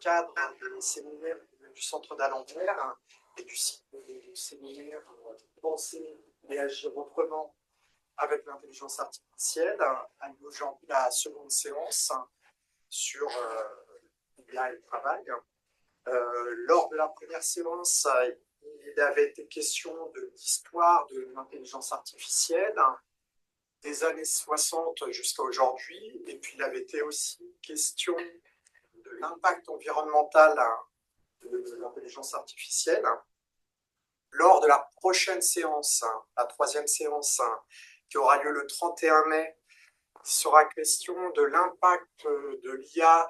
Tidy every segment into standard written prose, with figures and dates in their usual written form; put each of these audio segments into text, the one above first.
cadre du séminaire du Centre d'Alembert et du cycle du séminaire Penser et agir autrement avec l'intelligence artificielle, a eu aujourd'hui la seconde séance sur l'IA et le travail. Lors de la première séance, il avait été question de l'histoire de l'intelligence artificielle, des années 60 jusqu'à aujourd'hui, et puis il avait été aussi question de l'impact environnemental de l'intelligence artificielle. Lors de la prochaine séance, la troisième séance, qui aura lieu le 31 mai, il sera question de l'impact de l'IA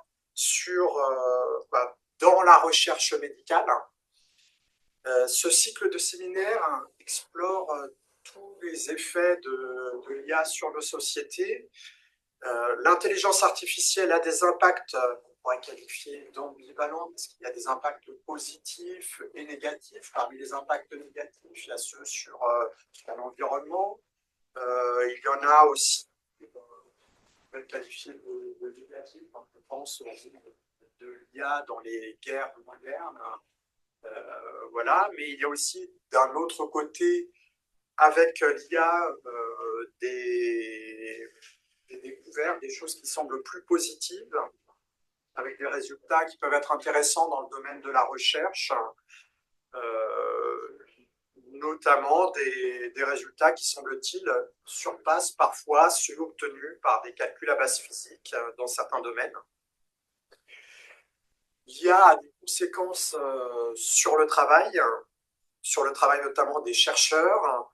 dans la recherche médicale. Ce cycle de séminaires explore tous les effets de l'IA sur nos sociétés. L'intelligence artificielle a des impacts qu'on pourrait qualifier d'ambivalents, parce qu'il y a des impacts positifs et négatifs. Parmi les impacts négatifs, il y a ceux sur l'environnement. Il y en a aussi qu'on peut qualifier de négatifs. Je pense de l'IA dans les guerres modernes. Voilà, mais il y a aussi d'un autre côté, avec l'IA, des découvertes, des choses qui semblent plus positives, avec des résultats qui peuvent être intéressants dans le domaine de la recherche, notamment des résultats qui, semble-t-il, surpassent parfois ceux obtenus par des calculs à base physique dans certains domaines. L'IA a des conséquences sur le travail notamment des chercheurs.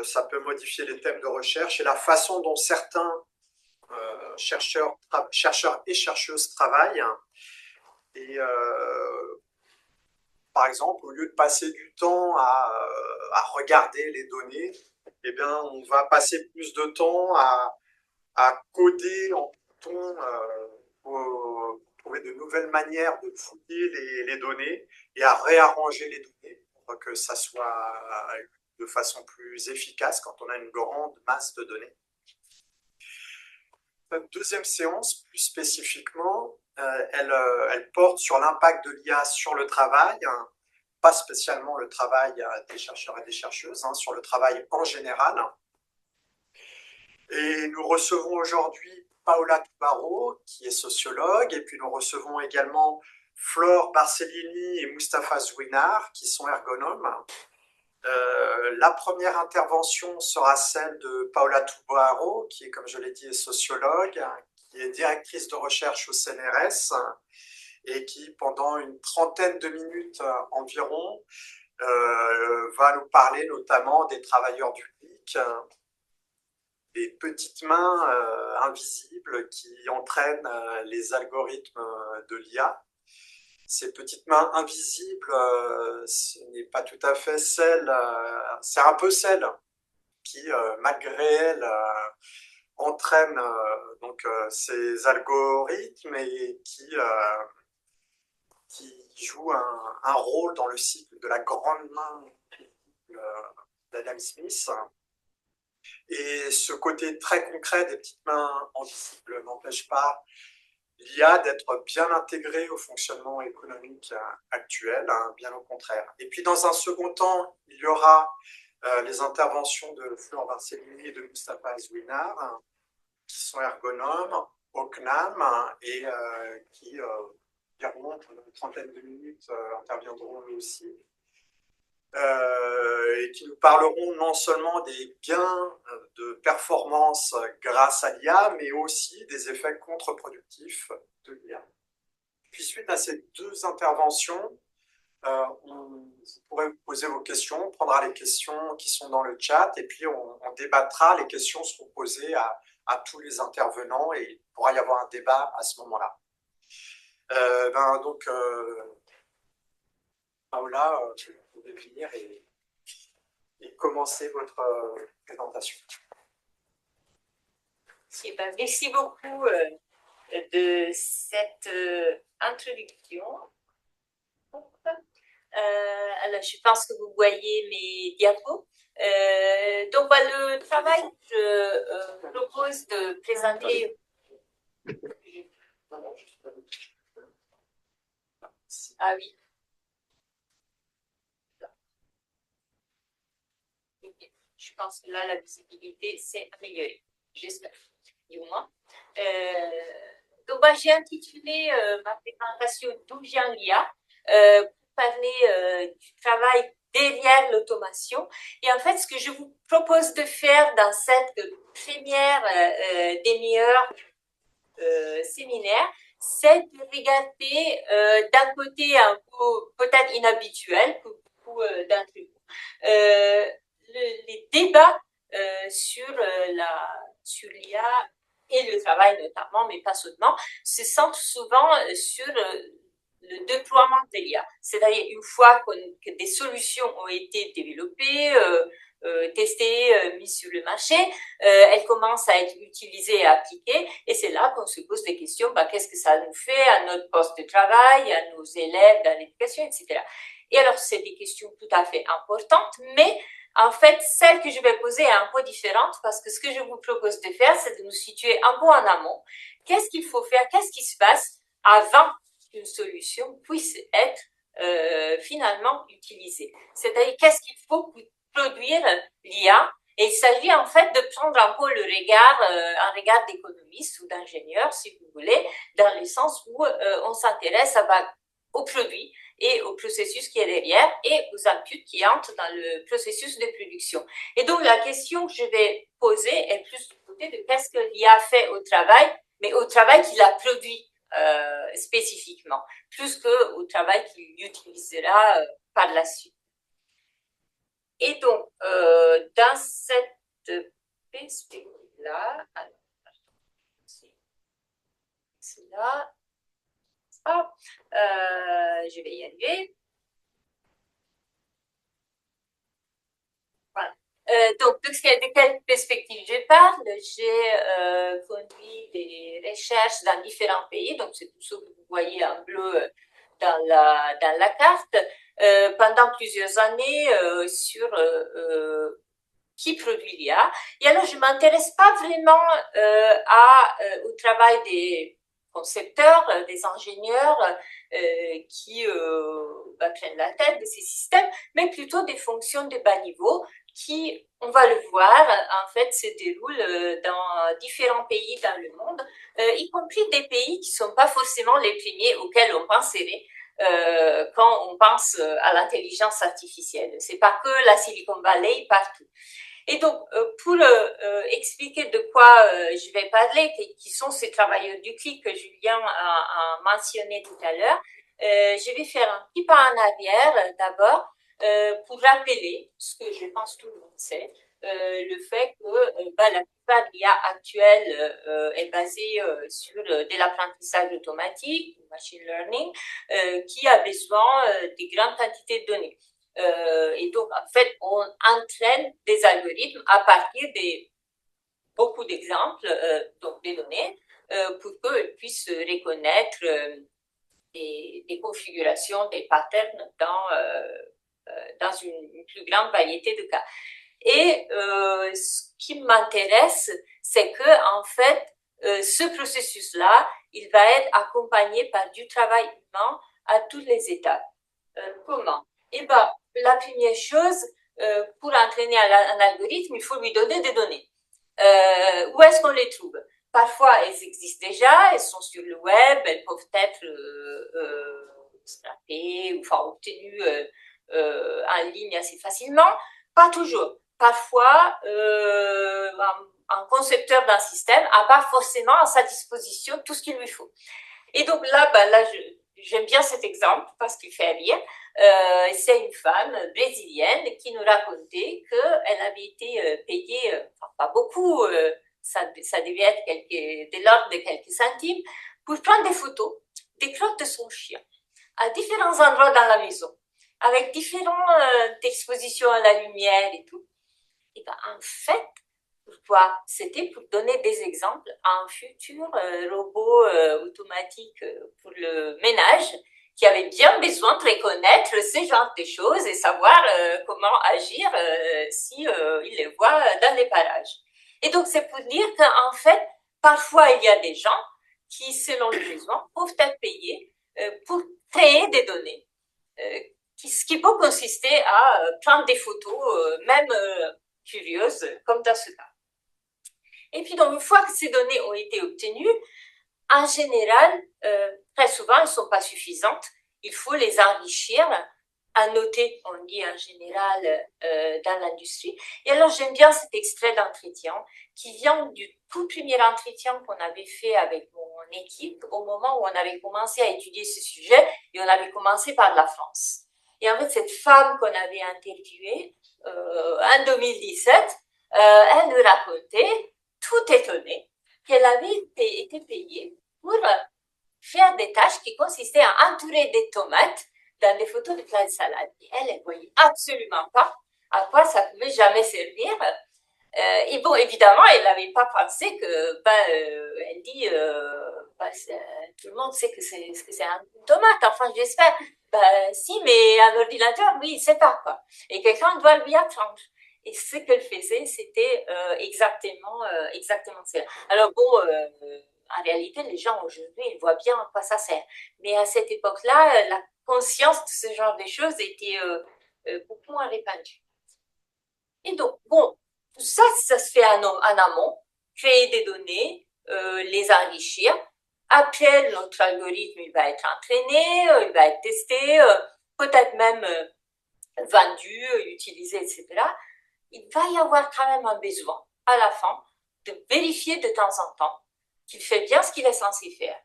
Ça peut modifier les thèmes de recherche et la façon dont certains chercheurs et chercheuses travaillent. Et par exemple, au lieu de passer du temps à regarder les données, eh bien, on va passer plus de temps à coder en Python pour trouver de nouvelles manières de fouiller les données et à réarranger les données pour que ça soit de façon plus efficace quand on a une grande masse de données. Cette deuxième séance, plus spécifiquement, elle porte sur l'impact de l'IA sur le travail, pas spécialement le travail des chercheurs et des chercheuses, sur le travail en général. Et nous recevons aujourd'hui Paola Toubaro, qui est sociologue, et puis nous recevons également Flore Barcellini et Mustapha Zouinard, qui sont ergonomes. La première intervention sera celle de Paola Toubaro, qui est, comme je l'ai dit, est sociologue, qui est directrice de recherche au CNRS, et qui, pendant une trentaine de minutes environ, va nous parler notamment des travailleurs du PIC, des petites mains invisibles qui entraînent les algorithmes de l'IA. Ces petites mains invisibles, ce n'est pas tout à fait celles, c'est un peu celles qui, malgré elles, entraînent ces algorithmes et qui jouent un rôle dans le cycle de la grande main d'Adam Smith. Et ce côté très concret des petites mains invisibles n'empêche pas l'IA d'être bien intégrée au fonctionnement économique actuel, bien au contraire. Et puis dans un second temps, il y aura les interventions de Flore Barcellini et de Mustapha Zouinard, qui sont ergonomes au CNAM et qui, durant une trentaine de minutes, interviendront eux aussi. Et qui nous parleront non seulement des gains de performance grâce à l'IA, mais aussi des effets contre-productifs de l'IA. Puis suite à ces deux interventions, vous pourrez vous poser vos questions, on prendra les questions qui sont dans le chat, et puis on débattra, les questions seront posées à tous les intervenants, et il pourra y avoir un débat à ce moment-là. Paola, vous pouvez venir et commencer votre présentation. Merci beaucoup de cette introduction. Alors, je pense que vous voyez mes diapos. Donc, le travail, je propose de présenter. Ah oui. Je pense que là, la visibilité s'est améliorée. J'espère, du moins. Donc, bah, j'ai intitulé ma présentation D'où vient l'IA pour parler du travail derrière l'automation. Et en fait, ce que je vous propose de faire dans cette première demi-heure séminaire, c'est de regarder d'un côté un peu peut-être inhabituel pour beaucoup d'entre vous, les débats sur l'IA et le travail notamment, mais pas seulement, se centrent souvent sur le déploiement de l'IA. C'est-à-dire une fois que des solutions ont été développées, testées, mises sur le marché, elles commencent à être utilisées et appliquées, et c'est là qu'on se pose des questions, qu'est-ce que ça nous fait à notre poste de travail, à nos élèves dans l'éducation, etc. Et alors, c'est des questions tout à fait importantes, mais en fait, celle que je vais poser est un peu différente parce que ce que je vous propose de faire, c'est de nous situer un peu en amont. Qu'est-ce qu'il faut faire? Qu'est-ce qui se passe avant qu'une solution puisse être finalement utilisée? C'est-à-dire, qu'est-ce qu'il faut pour produire l'IA? Et il s'agit en fait de prendre un peu le regard, un regard d'économiste ou d'ingénieur, si vous voulez, dans le sens où on s'intéresse au produit et au processus qui est derrière et aux inputs qui entrent dans le processus de production. Et donc, la question que je vais poser est plus du côté de qu'est-ce que l'IA fait au travail, mais au travail qu'il a produit spécifiquement, plus qu'au travail qu'il utilisera par la suite. Et donc, dans cette perspective-là, alors, c'est là, je vais y arriver. Voilà. Donc, de quelle perspective je parle? J'ai conduit des recherches dans différents pays, donc c'est tout ce que vous voyez en bleu dans la carte, pendant plusieurs années sur qui produit l'IA. Et alors, je ne m'intéresse pas vraiment au travail des concepteurs, des ingénieurs qui prennent la tête de ces systèmes, mais plutôt des fonctions de bas niveau qui, on va le voir, en fait, se déroulent dans différents pays dans le monde, y compris des pays qui ne sont pas forcément les premiers auxquels on penserait quand on pense à l'intelligence artificielle. C'est pas que la Silicon Valley, partout. Et donc, pour expliquer de quoi je vais parler, qui sont ces travailleurs du clic que Julien a mentionné tout à l'heure, je vais faire un petit pas en arrière d'abord pour rappeler ce que je pense tout le monde sait, le fait que la plupart de l'IA actuelle est basée sur de l'apprentissage automatique, du machine learning, qui a besoin de grandes quantités de données. Et donc, en fait, on entraîne des algorithmes à partir de beaucoup d'exemples, donc des données, pour qu'ils puissent reconnaître des configurations, des patterns dans une plus grande variété de cas. Et ce qui m'intéresse, c'est que en fait, ce processus-là, il va être accompagné par du travail humain à toutes les étapes. Comment? Eh ben, la première chose, pour entraîner un algorithme, il faut lui donner des données. Où est-ce qu'on les trouve? Parfois, elles existent déjà, elles sont sur le web, elles peuvent être scrapées ou enfin obtenues en ligne assez facilement. Pas toujours. Parfois, un concepteur d'un système n'a pas forcément à sa disposition tout ce qu'il lui faut. Et donc là, j'aime bien cet exemple parce qu'il fait rire. C'est une femme brésilienne qui nous racontait qu'elle avait été payée, pas beaucoup, ça devait être de l'ordre de quelques centimes, pour prendre des photos des crottes de son chien à différents endroits dans la maison, avec différentes expositions à la lumière et tout. Et en fait, pourquoi? C'était pour donner des exemples à un futur robot automatique pour le ménage qui avait bien besoin de reconnaître ce genre de choses et savoir comment agir si il les voit dans les parages. Et donc, c'est pour dire qu'en fait, parfois, il y a des gens qui, selon le besoin, peuvent être payés pour créer des données, ce qui peut consister à prendre des photos, même curieuses, comme dans ce cas. Et puis, donc, une fois que ces données ont été obtenues, en général, très souvent, elles ne sont pas suffisantes. Il faut les enrichir, annoter, on dit en général dans l'industrie. Et alors, j'aime bien cet extrait d'entretien qui vient du tout premier entretien qu'on avait fait avec mon équipe au moment où on avait commencé à étudier ce sujet et on avait commencé par la France. Et en fait, cette femme qu'on avait interviewée en 2017, elle nous racontait, tout étonnée, qu'elle avait été payée pour faire des tâches qui consistaient à entourer des tomates dans des photos de plats de salade. Et elle ne voyait absolument pas à quoi ça pouvait jamais servir. Et bon, évidemment, elle n'avait pas pensé que, elle dit, tout le monde sait que c'est une tomate, enfin, j'espère. Si, mais un ordinateur, oui, il sait pas, quoi. Et quelqu'un doit lui apprendre. Et ce qu'elle faisait, c'était exactement ça. Alors bon, en réalité, les gens aujourd'hui, ils voient bien à quoi ça sert. Mais à cette époque-là, la conscience de ce genre de choses était beaucoup moins répandue. Et donc, bon, tout ça, ça se fait en amont, créer des données, les enrichir. Après, notre algorithme, il va être entraîné, il va être testé, peut-être même vendu, utilisé, etc. Il va y avoir quand même un besoin, à la fin, de vérifier de temps en temps qu'il fait bien ce qu'il est censé faire.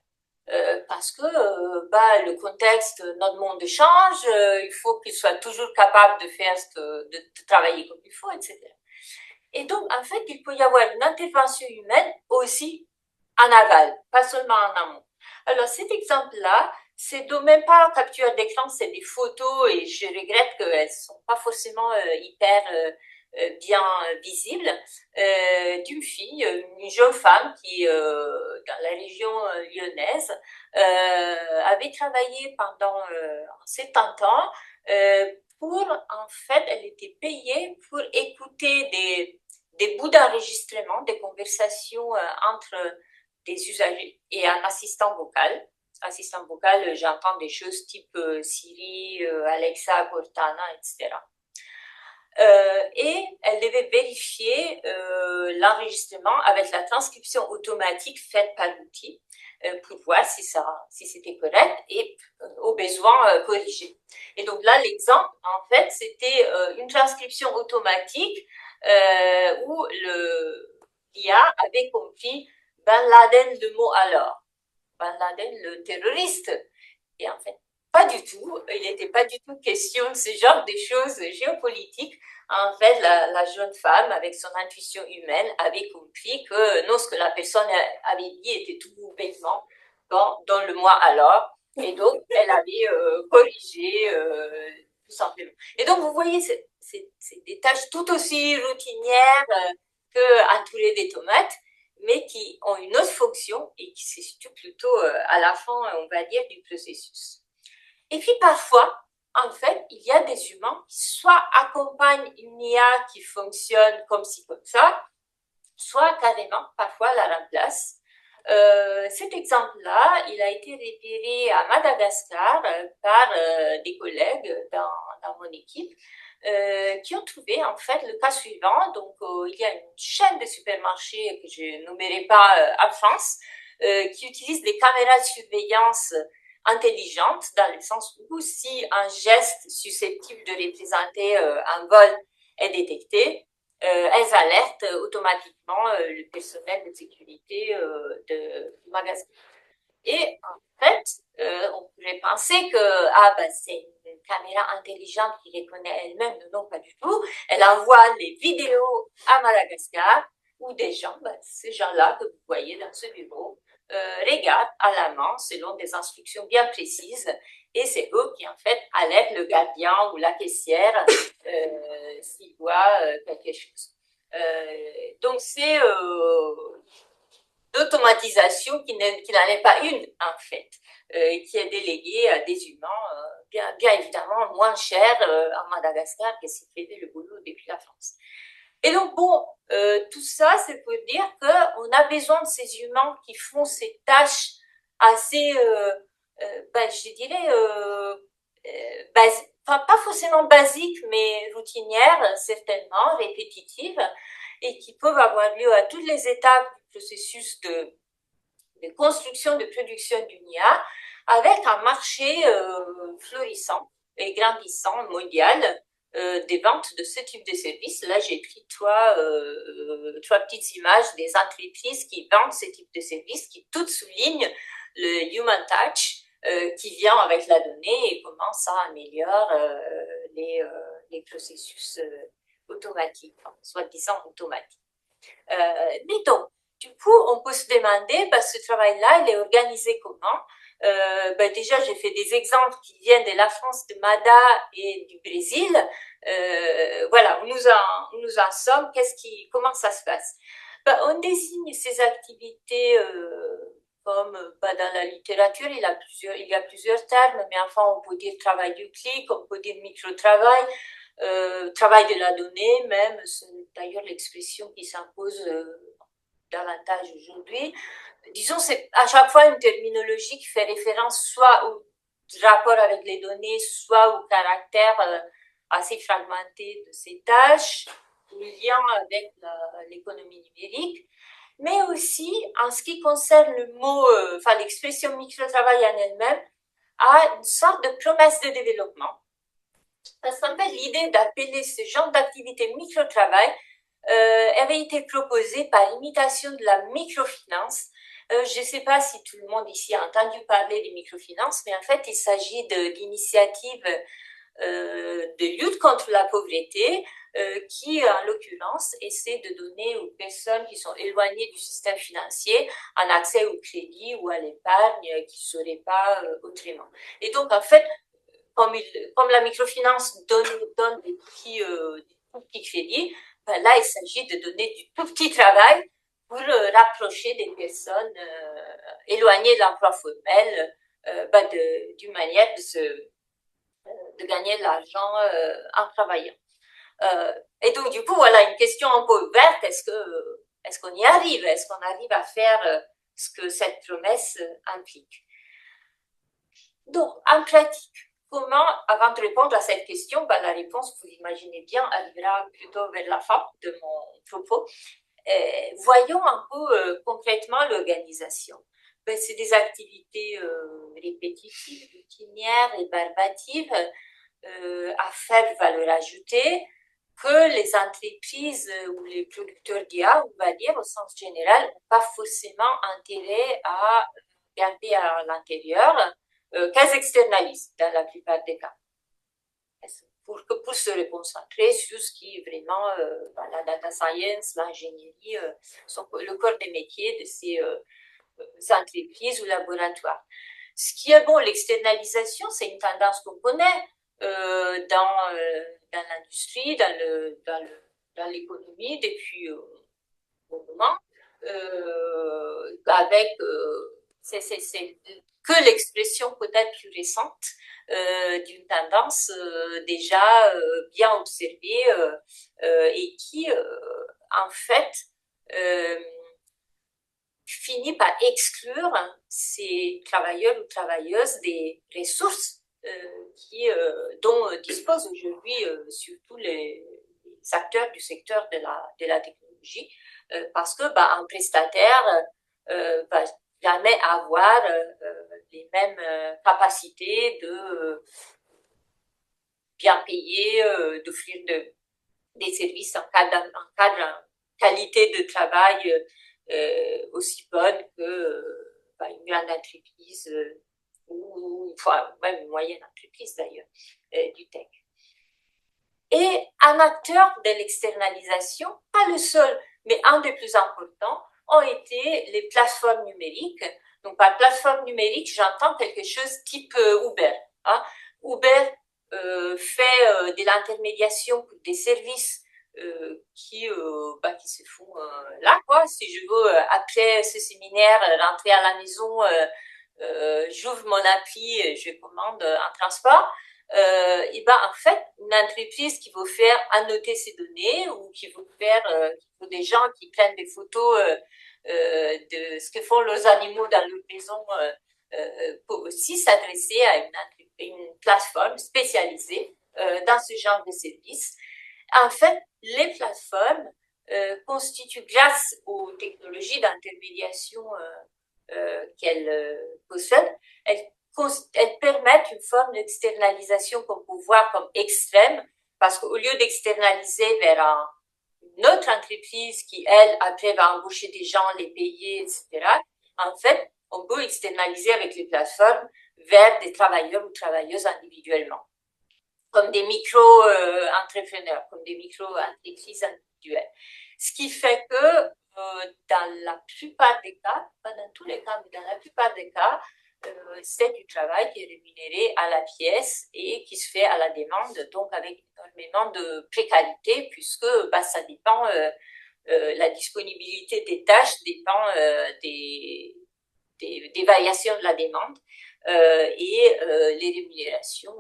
Parce que le contexte, notre monde change, il faut qu'il soit toujours capable de faire de travailler comme il faut, etc. Et donc, en fait, il peut y avoir une intervention humaine aussi en aval, pas seulement en amont. Alors, cet exemple-là, c'est même pas capture d'écran, c'est des photos et je regrette qu'elles sont pas forcément hyper bien visibles, d'une fille, une jeune femme qui, dans la région lyonnaise, avait travaillé pendant 70 ans pour, en fait, elle était payée pour écouter des bouts d'enregistrement, des conversations entre des usagers et un assistant vocal. Assistant vocal, j'entends des choses type Siri, Alexa, Cortana, etc. Et elle devait vérifier l'enregistrement avec la transcription automatique faite par l'outil pour voir si c'était correct et au besoin corriger. Et donc là, l'exemple, en fait, c'était une transcription automatique où l'IA avait compris Ben Laden le mot alors. Ben Laden le terroriste. Et en fait, pas du tout. Il n'était pas du tout question de ce genre de choses géopolitiques. En fait, la jeune femme, avec son intuition humaine, avait compris que non, ce que la personne avait dit était tout bêtement dans le moi alors. Et donc, elle avait corrigé tout simplement. Et donc, vous voyez, c'est des tâches tout aussi routinières que entourer des tomates, mais qui ont une autre fonction et qui se situent plutôt à la fin, on va dire, du processus. Et puis parfois, en fait, il y a des humains qui soit accompagnent une IA qui fonctionne comme ci, comme ça, soit carrément, parfois, la remplacent. Cet exemple-là, il a été repéré à Madagascar par des collègues dans mon équipe qui ont trouvé en fait le cas suivant. Donc, il y a une chaîne de supermarchés que je ne nommerai pas en France qui utilise des caméras de surveillance intelligentes dans le sens où si un geste susceptible de représenter un vol est détecté, elles alertent automatiquement le personnel de sécurité du magasin. Et en fait, on pourrait penser que c'est une caméra intelligente qui reconnaît elle-même. Non, pas du tout. Elle envoie les vidéos à Madagascar où des gens, ces gens-là que vous voyez dans ce bureau, regardent à la main selon des instructions bien précises. Et c'est eux qui, en fait, alertent le gardien ou la caissière s'ils voient quelque chose. Donc, c'est d'automatisation qui n'en est pas une, en fait, qui est déléguée à des humains, bien évidemment moins chers à Madagascar que s'ils faisaient le boulot depuis la France. Et donc, bon, tout ça, c'est pour dire qu'on a besoin de ces humains qui font ces tâches assez Je dirais, pas forcément basiques, mais routinières, certainement, répétitives, et qui peuvent avoir lieu à toutes les étapes du processus de construction, de production d'une IA, avec un marché florissant et grandissant mondial des ventes de ce type de services. Là, j'ai pris trois petites images des entreprises qui vendent ce type de services, qui toutes soulignent le human touch qui vient avec la donnée et comment ça améliore les processus automatiques, soi-disant automatiques. Mais donc, du coup, on peut se demander, ce travail-là, il est organisé comment? Déjà, j'ai fait des exemples qui viennent de la France, de Mada et du Brésil. Voilà, où nous en sommes, comment ça se passe? On désigne ces activités comme dans la littérature, il y a plusieurs termes, mais enfin, on peut dire travail du clic, on peut dire micro-travail, travail de la donnée, même, c'est d'ailleurs l'expression qui s'impose davantage aujourd'hui. Disons, c'est à chaque fois une terminologie qui fait référence soit au rapport avec les données, soit au caractère assez fragmenté de ces tâches, le lien avec l'économie numérique, mais aussi en ce qui concerne le mot, l'expression micro-travail en elle-même, a une sorte de promesse de développement. Parce qu'en fait, l'idée d'appeler ce genre d'activité micro-travail avait été proposée par imitation de la microfinance. Je ne sais pas si tout le monde ici a entendu parler des microfinances, mais en fait, il s'agit d'initiatives de lutte contre la pauvreté qui, en l'occurrence, essaie de donner aux personnes qui sont éloignées du système financier un accès au crédit ou à l'épargne qui ne serait pas autrement. Et donc, en fait, comme la microfinance donne des petits crédits, là, il s'agit de donner du tout petit travail pour rapprocher des personnes éloignées de l'emploi formel d'une manière de gagner de l'argent en travaillant. Et donc, du coup, voilà une question un peu ouverte. Est-ce qu'on y arrive? Est-ce qu'on arrive à faire ce que cette promesse implique? Donc, en pratique, comment, avant de répondre à cette question, la réponse, vous imaginez bien, arrivera plutôt vers la fin de mon propos. Voyons un peu concrètement l'organisation. C'est des activités répétitives, routinières, rébarbatives, à faible valeur ajoutée, que les entreprises ou les producteurs d'IA, on va dire, au sens général, n'ont pas forcément intérêt à garder à l'intérieur, qu'elles externalisent dans la plupart des cas. Pour se reconcentrer sur ce qui est vraiment la data science, l'ingénierie, le corps des métiers de ces entreprises ou laboratoires. Ce qui est bon, l'externalisation, c'est une tendance qu'on connaît dans l'industrie, dans l'économie depuis un bon moment, avec c'est que l'expression peut-être plus récente d'une tendance déjà bien observée et qui, en fait, finit par exclure ces travailleurs ou travailleuses des ressources dont disposent aujourd'hui surtout les acteurs du secteur de la technologie, parce que un prestataire va jamais avoir les mêmes capacités de bien payer, d'offrir des services en cadre qualité de travail aussi bonne que une grande entreprise ou même une moyenne entreprise d'ailleurs du tech. Et un acteur de l'externalisation, pas le seul, mais un des plus importants, ont été les plateformes numériques. Donc par plateforme numérique, j'entends quelque chose type Uber. Hein. Uber fait de l'intermédiation pour des services qui se font là, quoi. Si je veux, après ce séminaire, rentrer à la maison, j'ouvre mon appli et je commande un transport. En fait, une entreprise qui veut faire annoter ses données ou qui veut des gens qui prennent des photos de ce que font leurs animaux dans leur maison peut aussi s'adresser à une plateforme spécialisée dans ce genre de service. En fait, les plateformes constituent, grâce aux technologies d'intermédiation qu'elles possèdent, elles permettent une forme d'externalisation qu'on peut voir comme extrême, parce qu'au lieu d'externaliser vers une autre entreprise qui, elle, après va embaucher des gens, les payer, etc., en fait, on peut externaliser avec les plateformes vers des travailleurs ou travailleuses individuellement, comme des micro-entrepreneurs, comme des micro-entreprises individuelles. Ce qui fait que dans la plupart des cas, pas dans tous les cas, mais dans la plupart des cas, c'est du travail qui est rémunéré à la pièce et qui se fait à la demande, donc avec énormément de précarité, puisque ça dépend, la disponibilité des tâches dépend des variations de la demande. Et les rémunérations,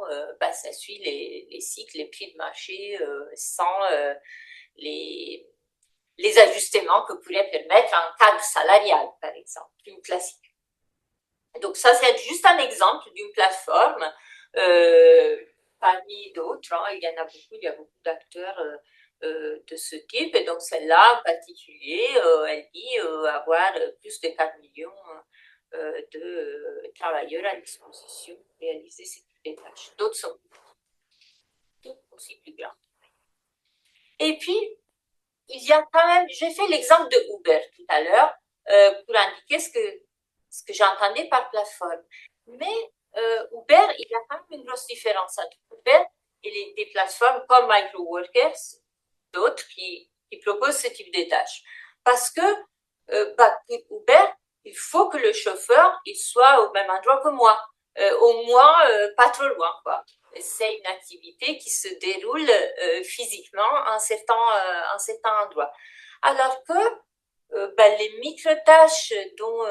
ça suit les cycles, les prix de marché, sans les ajustements que pourrait permettre un cadre salarial, par exemple, une classique. Donc ça, c'est juste un exemple d'une plateforme parmi d'autres. Hein, il y en a beaucoup, il y a beaucoup d'acteurs de ce type. Et donc celle-là en particulier, elle dit avoir plus de 4 millions de travailleurs à disposition pour réaliser ces types de tâches. D'autres sont aussi plus grands. Et puis, il y a quand même, j'ai fait l'exemple de Uber tout à l'heure pour indiquer ce que j'entendais par plateforme. Mais Uber, il y a quand même une grosse différence entre Uber et des plateformes comme Microworkers, d'autres qui proposent ce type de tâches. Parce que pour Uber, il faut que le chauffeur il soit au même endroit que moi, au moins pas trop loin, quoi. C'est une activité qui se déroule physiquement en certain endroit. Alors que les micro-tâches dont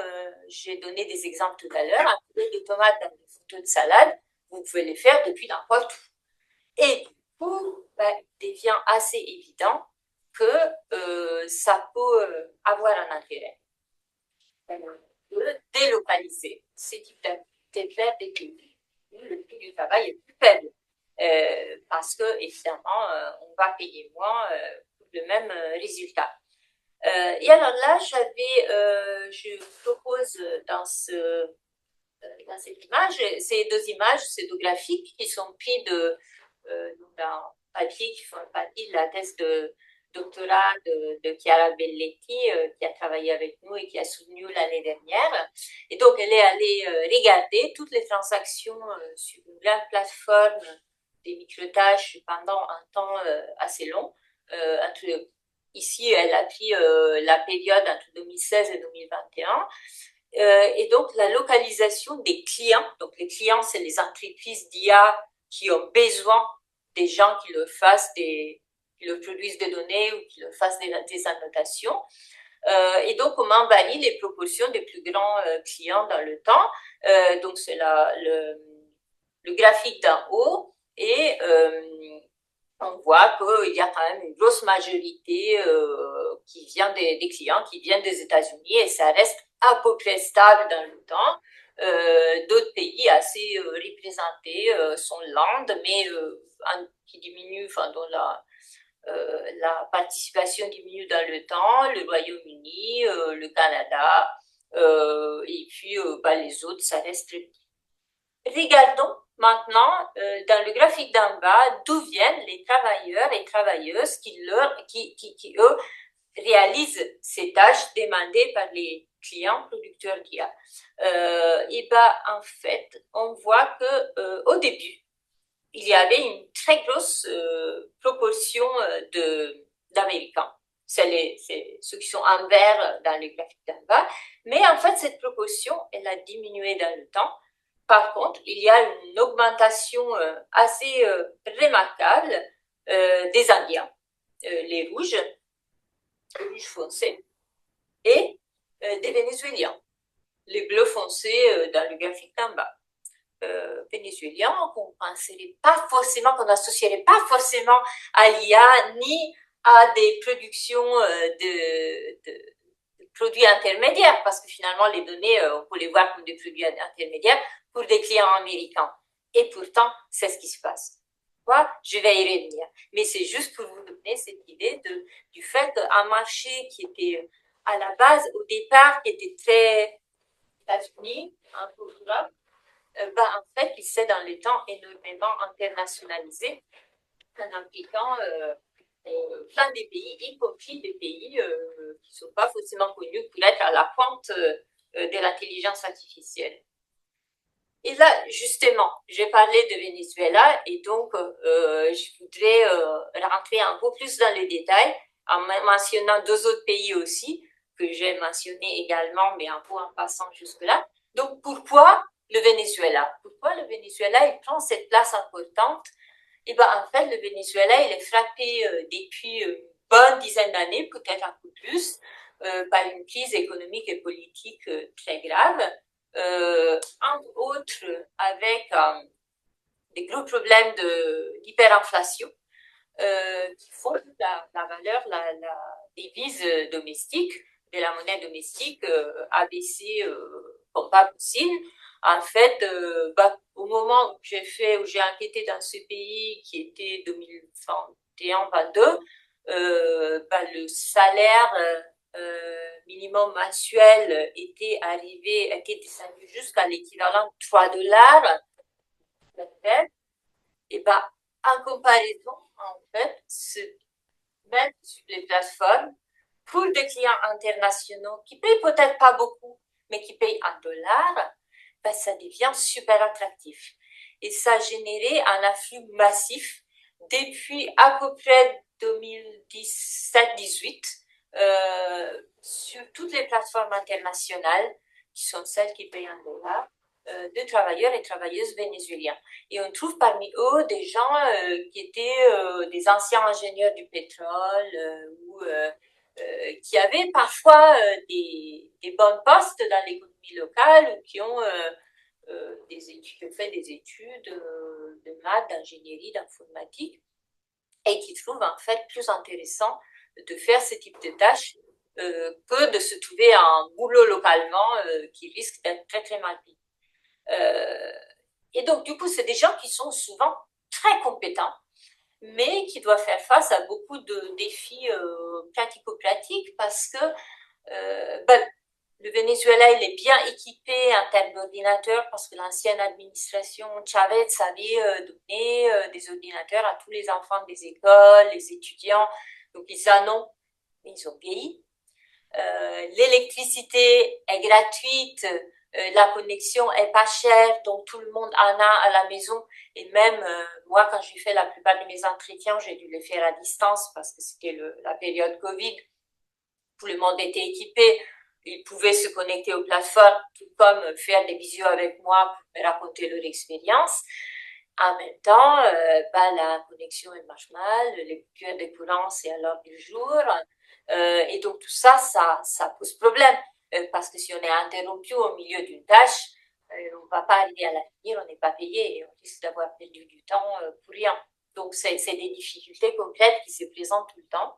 j'ai donné des exemples tout à l'heure, un peu de tomates dans des photos de salade, vous pouvez les faire depuis n'importe où. Et du coup, il devient assez évident que ça peut avoir un intérêt de délocaliser ces types d'activités vers des pays où le prix du travail est plus faible. Parce que, évidemment, on va payer moins pour le même résultat. Et alors là, je propose dans cette image, ces deux images, ces deux graphiques qui sont pris d'un papier qui font partie de la thèse de doctorat de Chiara Belletti, qui a travaillé avec nous et qui a soutenu l'année dernière. Et donc, elle est allée regarder toutes les transactions sur une grande plateforme des micro-tâches pendant un temps assez long. Ici, elle a pris la période entre 2016 et 2021. Et donc, la localisation des clients. Donc, les clients, c'est les entreprises d'IA qui ont besoin des gens qui leur produisent des données ou qui leur fassent des annotations. Et donc, comment varient les proportions des plus grands clients dans le temps. Donc, c'est le graphique d'en haut. Et on voit qu'il y a quand même une grosse majorité qui vient des clients qui viennent des États-Unis et ça reste à peu près stable dans le temps. D'autres pays assez représentés sont l'Inde, mais qui diminue, dont la participation diminue dans le temps, le Royaume-Uni, le Canada, et puis les autres, ça reste très petit. Regardons maintenant dans le graphique d'en bas d'où viennent les travailleurs et travailleuses qui eux réalisent ces tâches demandées par les clients producteurs d'IA. Et en fait, on voit que au début, il y avait une très grosse proportion d'Américains. C'est ceux qui sont en vert dans le graphique d'en bas. Mais en fait, cette proportion, elle a diminué dans le temps. Par contre, il y a une augmentation assez remarquable des Indiens, les rouges foncés, et des Vénézuéliens, les bleus foncés dans le graphique d'en bas. Vénézuéliens qu'on penserait pas forcément, qu'on n'associerait pas forcément à l'IA ni à des productions de produits intermédiaires, parce que finalement, les données, on peut les voir comme des produits intermédiaires pour des clients américains. Et pourtant, c'est ce qui se passe. Je vais y revenir. Mais c'est juste pour vous donner cette idée du fait qu'un marché qui était à la base, au départ, qui était très États-Unis, un peu Europe, en fait, il s'est dans le temps énormément internationalisé en impliquant plein des pays, y compris des pays qui ne sont pas forcément connus pour être à la pointe de l'intelligence artificielle. Et là, justement, j'ai parlé de Venezuela et donc je voudrais rentrer un peu plus dans les détails en mentionnant deux autres pays aussi que j'ai mentionnés également, mais un peu en passant jusque-là. Donc, pourquoi le Venezuela? Pourquoi le Venezuela il prend cette place importante? Et en fait, le Venezuela il est frappé depuis une bonne dizaine d'années, peut-être un peu plus, par une crise économique et politique très grave. Entre autres avec des gros problèmes d'hyperinflation qui font que la valeur, la devise domestique, de la monnaie domestique a baissé comme pas possible. En fait, au moment où j'ai enquêté dans ce pays qui était 2021-22, le salaire minimum mensuel était descendu jusqu'à l'équivalent de 3 $. Et en comparaison, en fait, même sur les plateformes, pour des clients internationaux qui payent peut-être pas beaucoup, mais qui payent en dollars, ça devient super attractif. Et ça a généré un afflux massif depuis à peu près 2017-18 sur toutes les plateformes internationales, qui sont celles qui payent en dollars, de travailleurs et travailleuses vénézuéliens. Et on trouve parmi eux des gens qui étaient des anciens ingénieurs du pétrole ou qui avaient parfois des bons postes dans l'économie locale ou qui ont qui ont fait des études de maths, d'ingénierie, d'informatique et qui trouvent en fait plus intéressant de faire ce type de tâches que de se trouver un boulot localement qui risque d'être très très mal payé. Et donc du coup, c'est des gens qui sont souvent très compétents, mais qui doivent faire face à beaucoup de défis pratico-pratiques parce que le Venezuela, il est bien équipé en termes d'ordinateurs parce que l'ancienne administration Chavez avait donné des ordinateurs à tous les enfants des écoles, les étudiants. Donc ils ont vieilli. L'électricité est gratuite, la connexion est pas chère, donc tout le monde en a à la maison. Et même moi, quand j'ai fait la plupart de mes entretiens, j'ai dû les faire à distance parce que c'était la période Covid. Tout le monde était équipé. Ils pouvaient se connecter aux plateformes, tout comme faire des visios avec moi pour me raconter leur expérience. En même temps, la connexion elle marche mal, les coupures de courant c'est à l'heure du jour, et donc tout ça, ça pose problème parce que si on est interrompu au milieu d'une tâche, on ne va pas arriver à la finir, on n'est pas payé et on risque d'avoir perdu du temps pour rien. Donc c'est des difficultés concrètes qui se présentent tout le temps.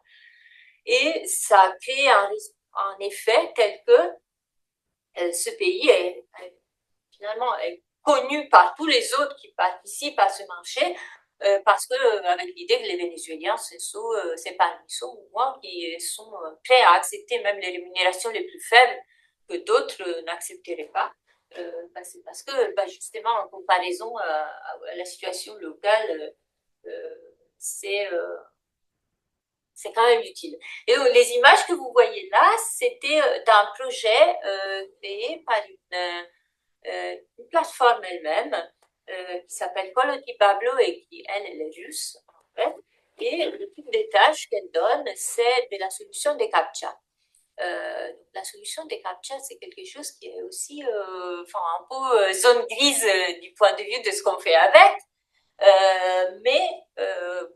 Et ça crée un effet tel que ce pays finalement est connu par tous les autres qui participent à ce marché parce que avec l'idée que les Vénézuéliens c'est parmi ceux ou moins qui sont prêts à accepter même les rémunérations les plus faibles que d'autres n'accepteraient pas. C'est parce que justement en comparaison à la situation locale c'est quand même utile. Et donc, les images que vous voyez là, c'était d'un projet créé par une plateforme elle-même qui s'appelle Colony Pablo et qui, elle est russe, en fait. Et le type de tâches qu'elle donne, c'est de la solution des CAPTCHA. La solution des CAPTCHA, c'est quelque chose qui est aussi un peu zone grise du point de vue de ce qu'on fait avec. Mais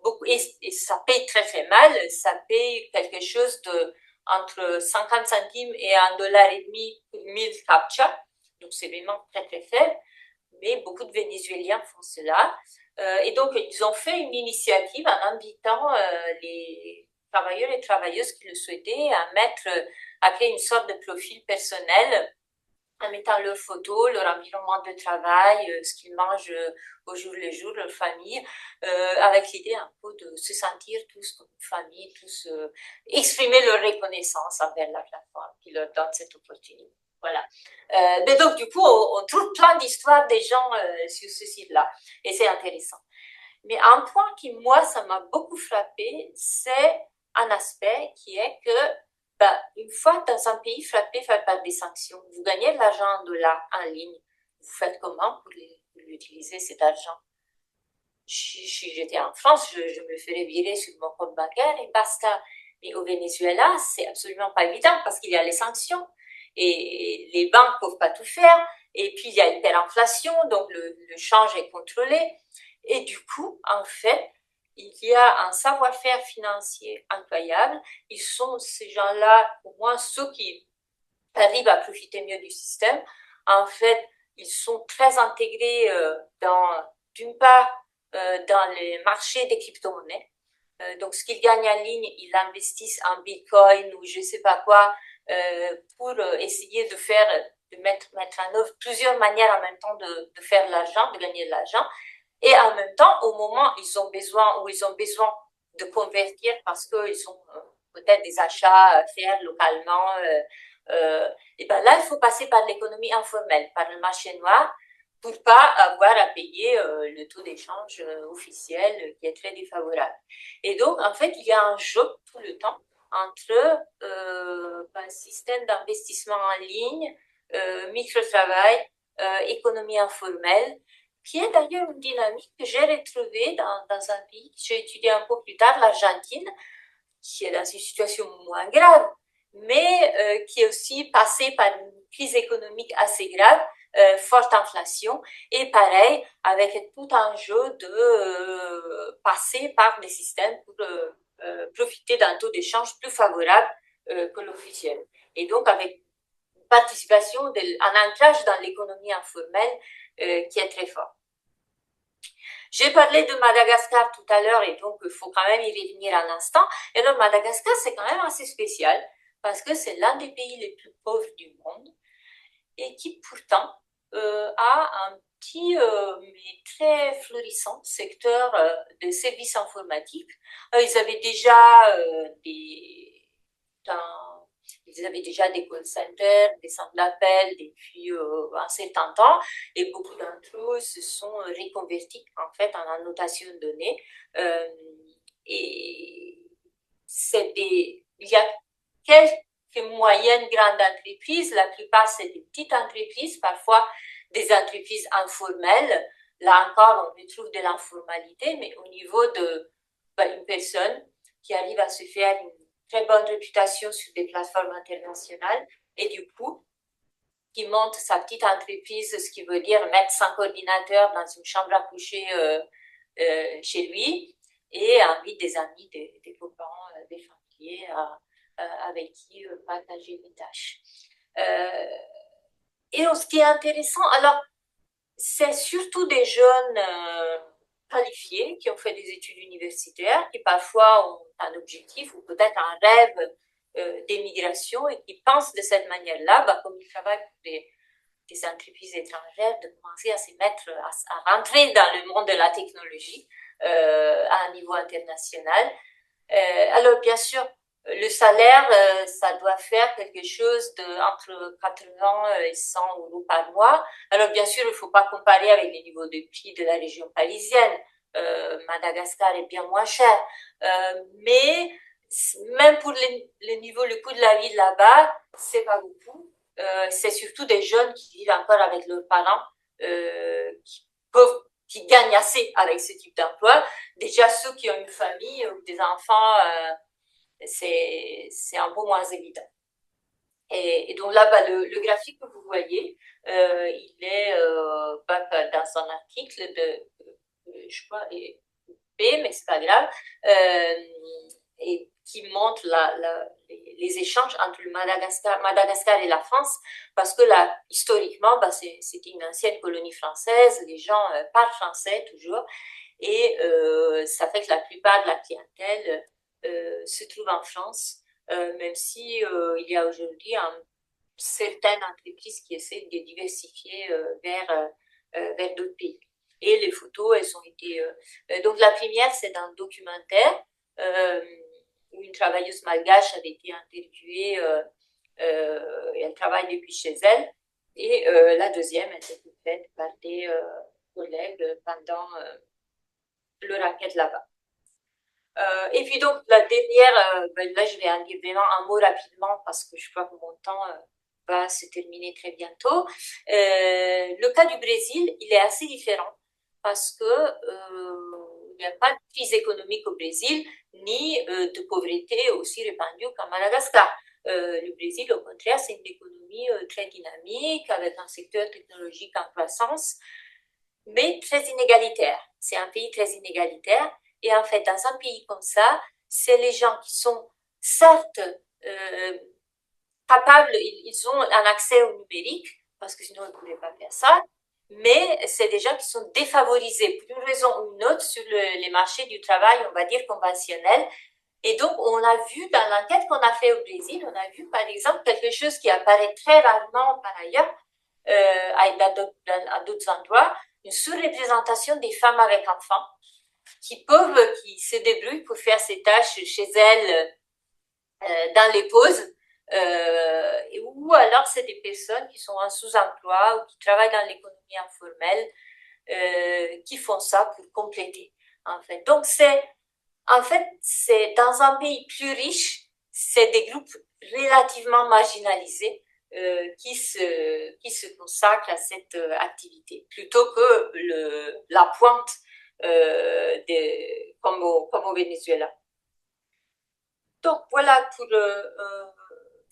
beaucoup et ça paye très très mal, ça paye quelque chose de entre 50 centimes et $1,50 pour 1000 captcha, donc c'est vraiment très très faible, mais beaucoup de Vénézuéliens font cela. Et donc ils ont fait une initiative en invitant les travailleurs et travailleuses qui le souhaitaient à créer une sorte de profil personnel en mettant leurs photos, leur environnement de travail, ce qu'ils mangent au jour le jour, leur famille, avec l'idée un peu de se sentir tous comme une famille, tous exprimer leur reconnaissance envers la plateforme qui leur donne cette opportunité. Voilà. Mais donc, du coup, on trouve plein d'histoires des gens sur ce site-là, et c'est intéressant. Mais un point qui, moi, ça m'a beaucoup frappé, c'est un aspect qui est que une fois dans un pays frappé par des sanctions, vous gagnez de l'argent en dollars en ligne, vous faites comment pour l'utiliser cet argent? Si j'étais en France, je me ferais virer sur mon compte bancaire et basta. Mais au Venezuela, c'est absolument pas évident parce qu'il y a les sanctions et les banques peuvent pas tout faire. Et puis il y a hyperinflation, donc le change est contrôlé. Et du coup, en fait, il y a un savoir-faire financier incroyable. Ils sont, ces gens-là, au moins ceux qui arrivent à profiter mieux du système. En fait, ils sont très intégrés d'une part, dans les marchés des crypto-monnaies. Donc, ce qu'ils gagnent en ligne, ils l'investissent en Bitcoin ou je sais pas quoi pour essayer de mettre en œuvre plusieurs manières en même temps de faire de l'argent, de gagner de l'argent. Et en même temps, au moment où ils ont besoin de convertir parce qu'ils ont peut-être des achats à faire localement, et ben là, il faut passer par l'économie informelle, par le marché noir, pour pas avoir à payer le taux d'échange officiel qui est très défavorable. Et donc, en fait, il y a un jeu tout le temps entre un système d'investissement en ligne, micro-travail, économie informelle, qui est d'ailleurs une dynamique que j'ai retrouvée dans un pays que j'ai étudié un peu plus tard, l'Argentine, qui est dans une situation moins grave, mais qui est aussi passée par une crise économique assez grave, forte inflation, et pareil, avec tout un jeu de passer par des systèmes pour profiter d'un taux d'échange plus favorable que l'officiel. Et donc, avec une participation, un ancrage dans l'économie informelle qui est très fort. J'ai parlé de Madagascar tout à l'heure et donc il faut quand même y revenir un instant. Et donc Madagascar, c'est quand même assez spécial parce que c'est l'un des pays les plus pauvres du monde et qui pourtant a un petit mais très florissant secteur de services informatiques. Ils avaient déjà ils avaient déjà des call centers, des centres d'appel depuis un certain temps et beaucoup d'entre eux se sont reconvertis en fait en annotation de données. Et il y a quelques moyennes grandes entreprises, la plupart c'est des petites entreprises, parfois des entreprises informelles. Là encore, on retrouve de l'informalité, mais au niveau de une personne qui arrive à se faire une très bonne réputation sur des plateformes internationales et du coup, qui monte sa petite entreprise, ce qui veut dire mettre 5 ordinateurs dans une chambre à coucher chez lui et invite des amis, des copains, des familiers avec qui partager les tâches. Et ce qui est intéressant, alors, c'est surtout des jeunes qualifiés qui ont fait des études universitaires, qui parfois ont un objectif ou peut-être un rêve d'émigration et qui pensent de cette manière-là, comme ils travaillent pour des entreprises étrangères, de commencer à se mettre, à rentrer dans le monde de la technologie à un niveau international. Alors, bien sûr, le salaire, ça doit faire quelque chose entre 80 et 100 euros par mois. Alors, bien sûr, il ne faut pas comparer avec les niveaux de prix de la région parisienne. Madagascar est bien moins cher. Mais même pour le coût de la vie là-bas, c'est pas beaucoup. C'est surtout des jeunes qui vivent encore avec leurs parents, qui gagnent assez avec ce type d'emploi. Déjà, ceux qui ont une famille ou des enfants, c'est un peu moins évident. Et donc là, le graphique que vous voyez, il est dans un article je crois, B, mais c'est pas grave, et qui montre les échanges entre le Madagascar et la France, parce que là, historiquement, c'était une ancienne colonie française, les gens parlent français toujours, et ça fait que la plupart de la clientèle se trouve en France, même si il y a aujourd'hui certaines entreprises qui essaient de diversifier vers d'autres pays. Et les photos, elles ont été... donc la première, c'est un documentaire où une travailleuse malgache avait été interviewée. Elle travaille depuis chez elle. Et la deuxième, elle a été faite par des collègues pendant leur enquête là-bas. Et puis donc la dernière, là je vais en dire vraiment un mot rapidement parce que je crois que mon temps va se terminer très bientôt. Le cas du Brésil, il est assez différent parce que il n'y a pas de crise économique au Brésil ni de pauvreté aussi répandue qu'à Madagascar. Le Brésil, au contraire, c'est une économie très dynamique avec un secteur technologique en croissance, mais très inégalitaire. C'est un pays très inégalitaire. Et en fait, dans un pays comme ça, c'est les gens qui sont certes capables, ils ont un accès au numérique, parce que sinon ils ne pourraient pas faire ça, mais c'est des gens qui sont défavorisés pour une raison ou une autre sur les marchés du travail, on va dire, conventionnels. Et donc, on a vu dans l'enquête qu'on a fait au Brésil, on a vu par exemple quelque chose qui apparaît très rarement par ailleurs à d'autres endroits, une sous-représentation des femmes avec enfants qui se débrouillent pour faire ces tâches chez elles dans les pauses, ou alors c'est des personnes qui sont en sous-emploi ou qui travaillent dans l'économie informelle, qui font ça pour compléter, en fait. Donc c'est dans un pays plus riche, c'est des groupes relativement marginalisés qui se consacrent à cette activité, plutôt que la pointe comme au Venezuela. Donc voilà pour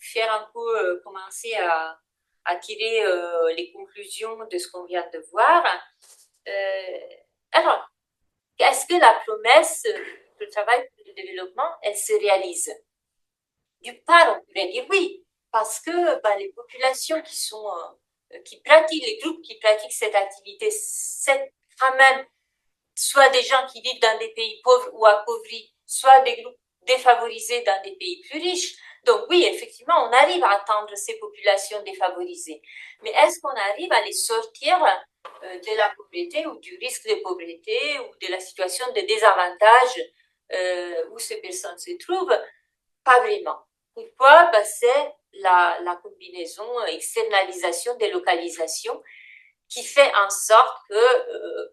faire un peu commencer à tirer les conclusions de ce qu'on vient de voir. Alors, est-ce que la promesse de travail pour le développement, elle se réalise? D'une part, on pourrait dire oui, parce que les populations qui pratiquent, les groupes qui pratiquent cette activité, c'est quand même soit des gens qui vivent dans des pays pauvres ou appauvris, soit des groupes défavorisés dans des pays plus riches. Donc oui, effectivement, on arrive à atteindre ces populations défavorisées. Mais est-ce qu'on arrive à les sortir de la pauvreté ou du risque de pauvreté ou de la situation de désavantage où ces personnes se trouvent? Pas vraiment. Pourquoi? C'est la combinaison externalisation, délocalisation qui fait en sorte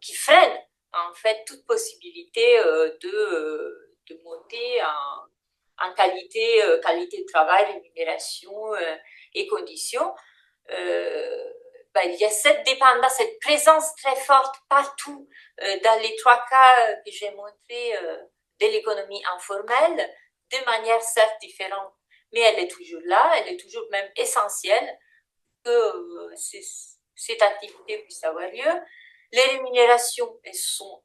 qui freine en fait toute possibilité de monter en qualité de travail, rémunération et conditions. Il y a cette dépendance, cette présence très forte partout dans les trois cas que j'ai montrés de l'économie informelle, de manière certes différente, mais elle est toujours là, elle est toujours même essentielle que cette activité puisse avoir lieu. Les rémunérations, elles sont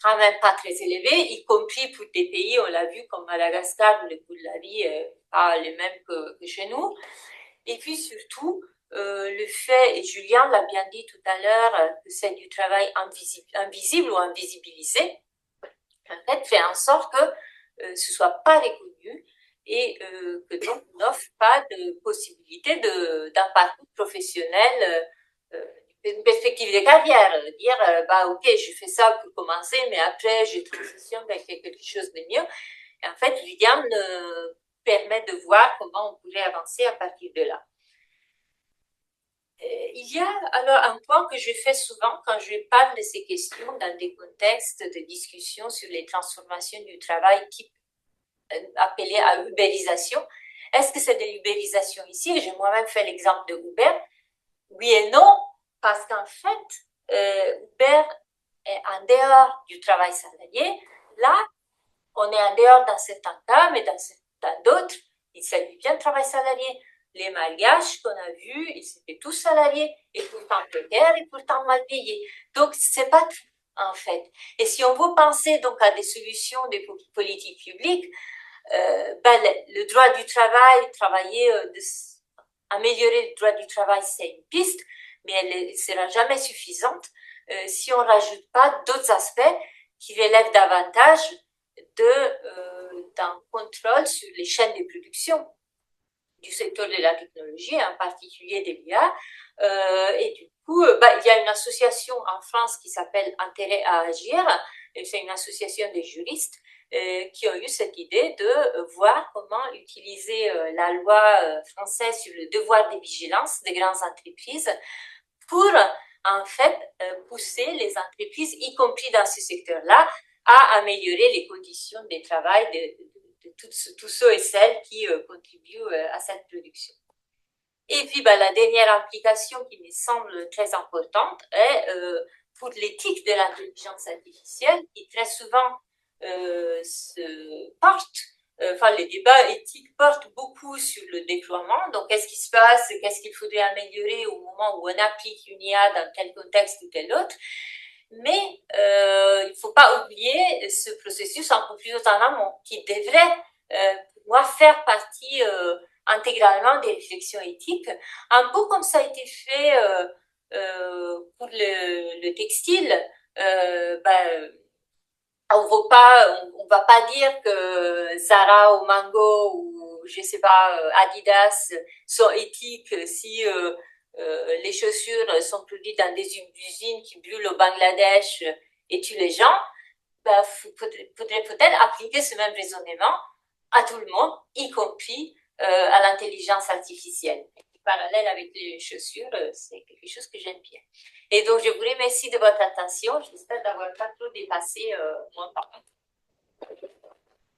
quand même pas très élevées, y compris pour des pays, on l'a vu, comme Madagascar, où le coût de la vie est pas les mêmes que chez nous. Et puis surtout, le fait, et Julien l'a bien dit tout à l'heure, que c'est du travail invisible ou invisibilisé, en fait, fait en sorte que ce soit pas reconnu et que donc n'offre pas de possibilité d'un parcours professionnel, une perspective de carrière, dire ok, je fais ça pour commencer, mais après je transitionne vers quelque chose de mieux. Et en fait, William permet de voir comment on pourrait avancer à partir de là. Il y a alors un point que je fais souvent quand je parle de ces questions dans des contextes de discussion sur les transformations du travail type appelé à ubérisation. Est-ce que c'est de l'ubérisation ici? J'ai moi-même fait l'exemple de Uber. Oui et non, parce qu'en fait, Uber est en dehors du travail salarié. Là, on est en dehors dans certains cas, mais dans d'autres, il s'agit bien de travail salarié. Les malgaches qu'on a vus, ils étaient tous salariés, et pourtant précaires et pourtant mal payés. Donc, c'est pas tout, en fait. Et si on veut penser donc à des solutions des politiques publiques, le droit du travail, améliorer le droit du travail, c'est une piste, mais elle ne sera jamais suffisante si on ne rajoute pas d'autres aspects qui relèvent davantage un contrôle sur les chaînes de production du secteur de la technologie, en particulier des l'IA. Et du coup, il y a une association en France qui s'appelle Intérêt à agir, et c'est une association des juristes qui ont eu cette idée de voir comment utiliser la loi française sur le devoir de vigilance des grandes entreprises pour en fait pousser les entreprises, y compris dans ce secteur-là, à améliorer les conditions de travail de tous ceux et celles qui contribuent à cette production. Et puis, la dernière implication qui me semble très importante est pour l'éthique de l'intelligence artificielle, qui très souvent se porte, les débats éthiques portent beaucoup sur le déploiement. Donc, qu'est-ce qui se passe, qu'est-ce qu'il faudrait améliorer au moment où on applique une IA dans tel contexte ou tel autre. Mais il ne faut pas oublier ce processus un peu plus en amont, qui devrait, pour moi, faire partie intégralement des réflexions éthiques, un peu comme ça a été fait pour le textile. On va pas dire que Zara ou Mango ou je sais pas Adidas sont éthiques si les chaussures sont produites dans des usines qui brûlent au Bangladesh et tuent les gens. Faudrait peut-être appliquer ce même raisonnement à tout le monde, y compris à l'intelligence artificielle. Parallèle avec les chaussures, c'est quelque chose que j'aime bien. Et donc, je vous remercie de votre attention. J'espère d'avoir pas trop dépassé mon temps.